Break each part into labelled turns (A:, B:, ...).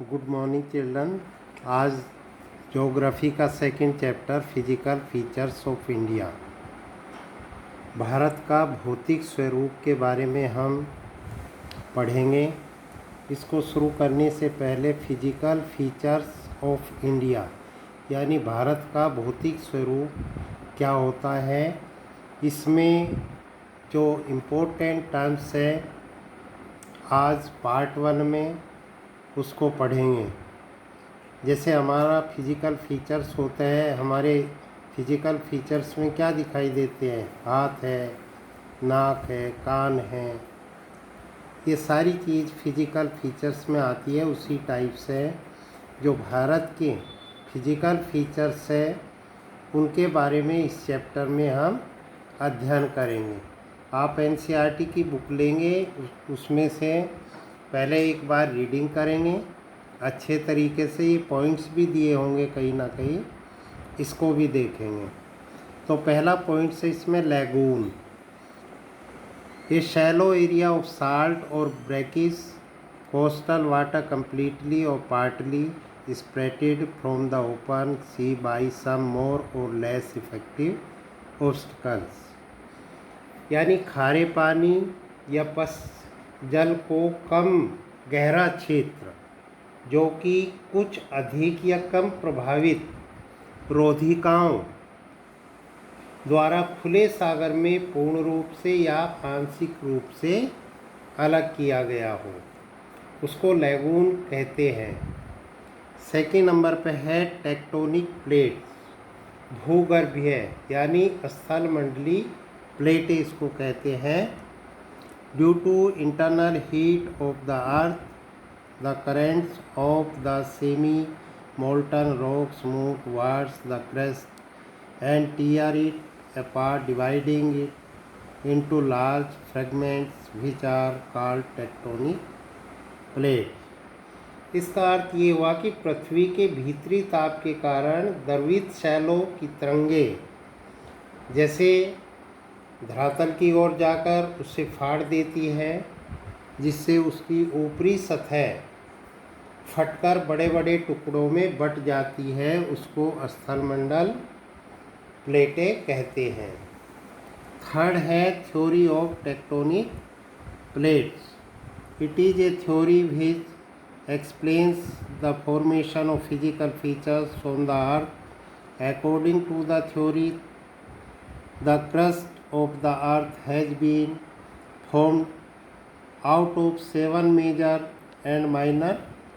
A: Good morning children. आज geography का second chapter physical features of India, Bharat का भौतिक स्वरूप के बारे में हम पढ़ेंगे। इसको शुरू करने से पहले फिजिकल फीचर्स ऑफ इंडिया यानी भारत का भौतिक स्वरूप क्या होता है, इसमें जो इम्पोर्टेंट टर्म्स है आज पार्ट 1 में उसको पढ़ेंगे। जैसे हमारा फिजिकल फीचर्स होते हैं, हमारे फिजिकल फीचर्स में क्या दिखाई देते हैं, हाथ है, नाक है, कान है, ये सारी चीज़ फिजिकल फीचर्स में आती है। उसी टाइप से जो भारत के फिजिकल फीचर्स है उनके बारे में इस चैप्टर में हम अध्ययन करेंगे। आप एनसीईआरटी की बुक लेंगे, उसमें से पहले एक बार रीडिंग करेंगे अच्छे तरीके से। ये पॉइंट्स भी दिए होंगे कहीं ना कहीं, इसको भी देखेंगे। तो पहला पॉइंट है इसमें लैगून। ये शैलो एरिया ऑफ साल्ट और brackish coastal water completely or partly separated from the open sea by some more or less effective obstacles। यानी खारे पानी या पस जल को कम गहरा क्षेत्र जो कि कुछ अधिक या कम प्रभावित रोधिकाओं द्वारा खुले सागर में पूर्ण रूप से या आंशिक रूप से अलग किया गया हो, उसको लैगून कहते हैं। सेकेंड नंबर पे है टेक्टोनिक प्लेट्स, भूगर्भीय यानी स्थल मंडलीय प्लेटें इसको कहते हैं। Due to internal heat of the earth, the currents of the semi-molten rocks move towards the crust and tear it apart, dividing it into large fragments which are called tectonic plates। इसका अर्थ ये हुआ कि पृथ्वी के भीतरी ताप के कारण द्रवित शैलों की तरंगें जैसे धरातल की ओर जाकर उससे फाड़ देती है, जिससे उसकी ऊपरी सतह फटकर बड़े बड़े टुकड़ों में बट जाती है, उसको स्थलमंडल प्लेटें कहते हैं। थर्ड है theory of tectonic plates. It is a theory which explains the formation of physical features on the earth. According to the theory, the crust of the earth has been formed out of 7 major and minor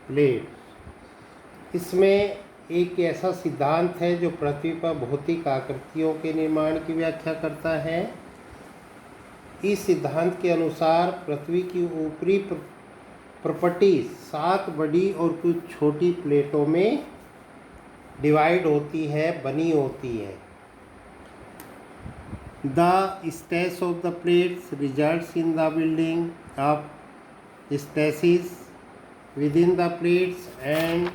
A: plates. इसमें एक ऐसा सिद्धांत है जो पृथ्वी पर भौतिक आकृतियों के निर्माण की व्याख्या करता है। इस सिद्धांत के अनुसार पृथ्वी की ऊपरी प्रपटी 7 बड़ी और कुछ छोटी प्लेटों में डिवाइड होती है, बनी होती है। The stress of the plates results in the building of stresses within the plates and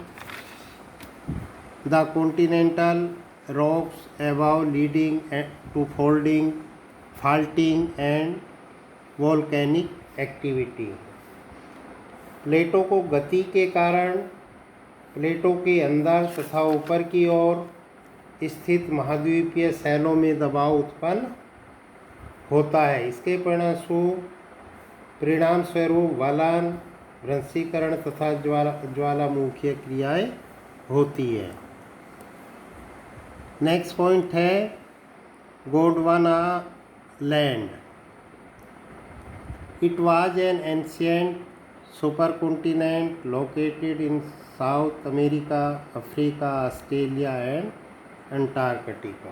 A: the continental rocks above, leading to folding, faulting and volcanic activity। प्लेटों को गति के कारण प्लेटों के अंदर तथा ऊपर की ओर स्थित महाद्वीपीय शैलों में दबाव उत्पन्न होता है। इसके परिणाम स्वरूप गलन, भ्रंशीकरण तथा ज्वालामुखीय क्रियाएं होती है। नेक्स्ट पॉइंट है Gondwana land. It was an ancient super continent located in south America, Africa, Australia and Antarctica.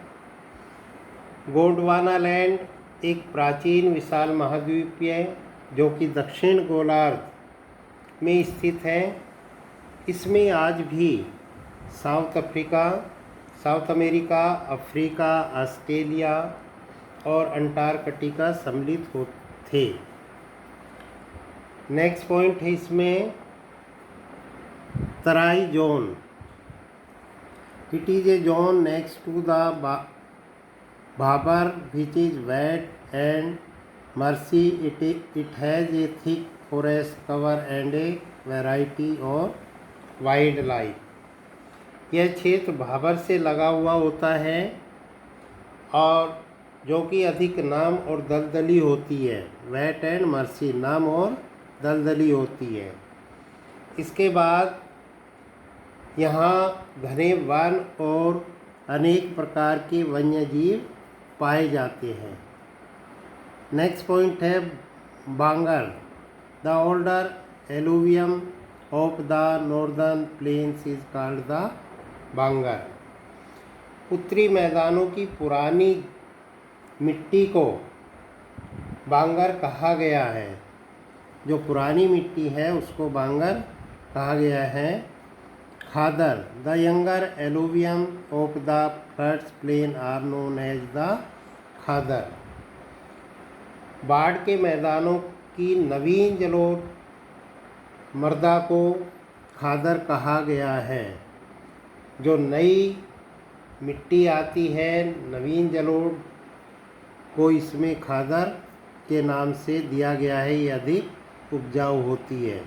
A: Gondwana land एक प्राचीन विशाल महाद्वीपीय जो कि दक्षिण गोलार्ध में स्थित है। इसमें आज भी साउथ अमेरिका, अफ्रीका, ऑस्ट्रेलिया और अंटार्कटिका सम्मिलित थे। नेक्स्ट पॉइंट है इसमें तराई zone. It is a zone next to the Bhabar which is wet and marshy. It has a thick forest cover and a variety of wild life. यह क्षेत्र भाबर से लगा हुआ होता है और जो कि अधिक नाम और दलदली होती है। वेट एंड मर्सी, नाम और दलदली होती है। इसके बाद यहाँ घने वन और अनेक प्रकार के वन्य जीव पाए जाते हैं। नेक्स्ट पॉइंट है bangar. The older alluvium of the northern plains is called the bangar. उत्तरी मैदानों की पुरानी मिट्टी को बांगर कहा गया है। जो पुरानी मिट्टी है उसको बांगर कहा गया है। Khadar. The younger alluvium of the floods plain are known as the khadar. बाढ़ के मैदानों की नवीन जलोढ़ मृदा को खादर कहा गया है। जो नई मिट्टी आती है, नवीन जलोढ़ को इसमें खादर के नाम से दिया गया है। ये अधिक उपजाऊ होती है।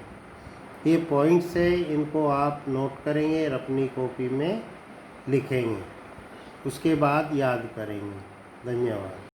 A: ये पॉइंट्स है, इनको आप नोट करेंगे और अपनी कॉपी में लिखेंगे, उसके बाद याद करेंगे। धन्यवाद।